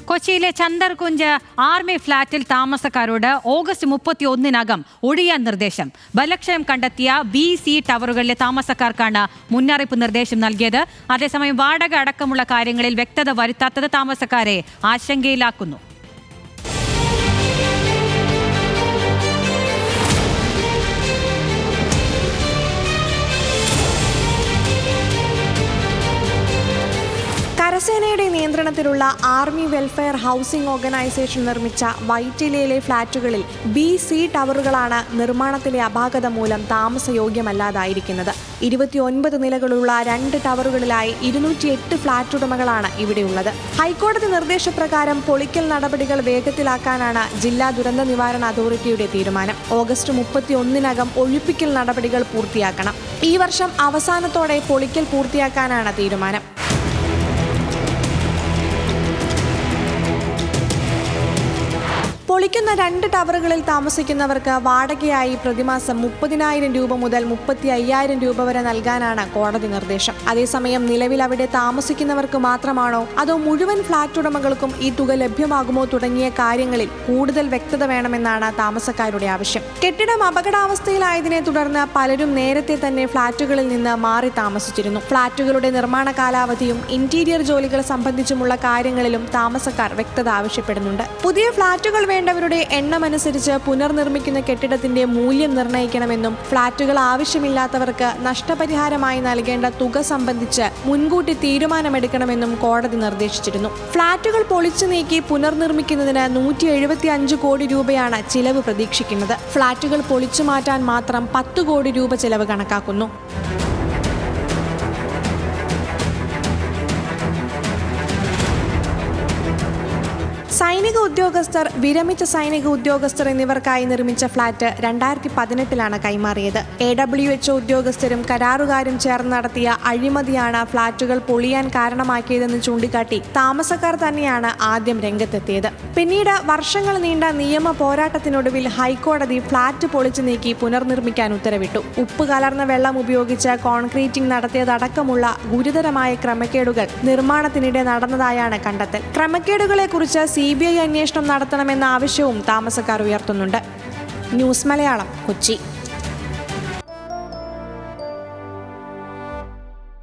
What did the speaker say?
കൊച്ചിയിലെ ചന്ദർകുഞ്ച് ആർമി ഫ്ളാറ്റിൽ താമസക്കാരോട് ഓഗസ്റ്റ് 31-നകം ഒഴിയാൻ നിർദ്ദേശം. ബലക്ഷയം കണ്ടെത്തിയ B-C ടവറുകളിലെ താമസക്കാർക്കാണ് മുന്നറിയിപ്പ് നിർദ്ദേശം നൽകിയത്. അതേസമയം വാടക അടക്കമുള്ള കാര്യങ്ങളിൽ വ്യക്തത വരുത്താത്തത് താമസക്കാരെ ആശങ്കയിലാക്കുന്നു. കരസേനയുടെ നിയന്ത്രണത്തിലുള്ള ആർമി വെൽഫെയർ ഹൗസിംഗ് ഓർഗനൈസേഷൻ നിർമ്മിച്ച വൈറ്റിലയിലെ ഫ്ളാറ്റുകളിൽ B-C ടവറുകളാണ് നിർമ്മാണത്തിലെ അപാകത മൂലം താമസയോഗ്യമല്ലാതായിരിക്കുന്നത്. 29 നിലകളുള്ള 2 ടവറുകളിലായി 208 ഫ്ളാറ്റ് ഉടമകളാണ് ഇവിടെയുള്ളത്. ഹൈക്കോടതി നിർദ്ദേശപ്രകാരം പൊളിക്കൽ നടപടികൾ വേഗത്തിലാക്കാനാണ് ജില്ലാ ദുരന്ത നിവാരണ അതോറിറ്റിയുടെ തീരുമാനം. ഓഗസ്റ്റ് 31-നകം ഒഴിപ്പിക്കൽ നടപടികൾ പൂർത്തിയാക്കണം. ഈ വർഷം അവസാനത്തോടെ പൊളിക്കൽ പൂർത്തിയാക്കാനാണ് തീരുമാനം. പൊളിക്കുന്ന 2 ടവറുകളിൽ താമസിക്കുന്നവർക്ക് വാടകയായി പ്രതിമാസം 30,000 രൂപ മുതൽ 35,000 രൂപ വരെ നൽകാനാണ് കോടതി നിർദ്ദേശം. അതേസമയം നിലവിൽ അവിടെ താമസിക്കുന്നവർക്ക് മാത്രമാണോ അതോ മുഴുവൻ ഫ്ളാറ്റ് ഉടമകൾക്കും ഈ തുക ലഭ്യമാകുമോ തുടങ്ങിയ കാര്യങ്ങളിൽ കൂടുതൽ വ്യക്തത വേണമെന്നാണ് താമസക്കാരുടെ ആവശ്യം. കെട്ടിടം അപകടാവസ്ഥയിലായതിനെ തുടർന്ന് പലരും നേരത്തെ തന്നെ ഫ്ളാറ്റുകളിൽ നിന്ന് മാറി താമസിച്ചിരുന്നു. ഫ്ളാറ്റുകളുടെ നിർമ്മാണ കാലാവധിയും ഇന്റീരിയർ ജോലികൾ സംബന്ധിച്ചുമുള്ള കാര്യങ്ങളിലും താമസക്കാർ വ്യക്തത ആവശ്യപ്പെടുന്നുണ്ട്. പുതിയ ഫ്ളാറ്റുകൾ വേണ്ടവരുടെ എണ്ണമനുസരിച്ച് പുനർനിർമ്മിക്കുന്ന കെട്ടിടത്തിന്റെ മൂല്യം നിർണ്ണയിക്കണമെന്നും ഫ്ളാറ്റുകൾ ആവശ്യമില്ലാത്തവർക്ക് നഷ്ടപരിഹാരമായി നൽകേണ്ട തുക സംബന്ധിച്ച് മുൻകൂട്ടി തീരുമാനമെടുക്കണമെന്നും കോടതി നിർദ്ദേശിച്ചിരുന്നു. ഫ്ളാറ്റുകൾ പൊളിച്ചു നീക്കി പുനർനിർമ്മിക്കുന്നതിന് 175 കോടി രൂപയാണ് ചിലവ് പ്രതീക്ഷിക്കുന്നത്. ഫ്ളാറ്റുകൾ പൊളിച്ചു മാറ്റാൻ മാത്രം 10 കോടി രൂപ ചിലവ് കണക്കാക്കുന്നു. സൈനിക ഉദ്യോഗസ്ഥർ, വിരമിച്ച സൈനിക ഉദ്യോഗസ്ഥർ എന്നിവർക്കായി നിർമ്മിച്ച ഫ്ളാറ്റ് 2018-ലാണ് കൈമാറിയത്. AWHO ഉദ്യോഗസ്ഥരും കരാറുകാരും ചേർന്ന് നടത്തിയ അഴിമതിയാണ് ഫ്ളാറ്റുകൾ പൊളിയാൻ കാരണമാക്കിയതെന്ന് ചൂണ്ടിക്കാട്ടി താമസക്കാർ തന്നെയാണ് ആദ്യം രംഗത്തെത്തിയത്. പിന്നീട് വർഷങ്ങൾ നീണ്ട നിയമ പോരാട്ടത്തിനൊടുവിൽ ഹൈക്കോടതി ഫ്ളാറ്റ് പൊളിച്ചു നീക്കി പുനർനിർമ്മിക്കാൻ ഉത്തരവിട്ടു. ഉപ്പ് കലർന്ന വെള്ളം ഉപയോഗിച്ച് കോൺക്രീറ്റിംഗ് നടത്തിയതടക്കമുള്ള ഗുരുതരമായ ക്രമക്കേടുകൾ നിർമ്മാണത്തിനിടെ നടന്നതായാണ് കണ്ടെത്തൽ. ക്രമക്കേടുകളെക്കുറിച്ച് CBI അന്വേഷണം നടത്തണമെന്ന ആവശ്യവും താമസക്കാർ ഉയർത്തുന്നുണ്ട്. ന്യൂസ് മലയാളം, കൊച്ചി.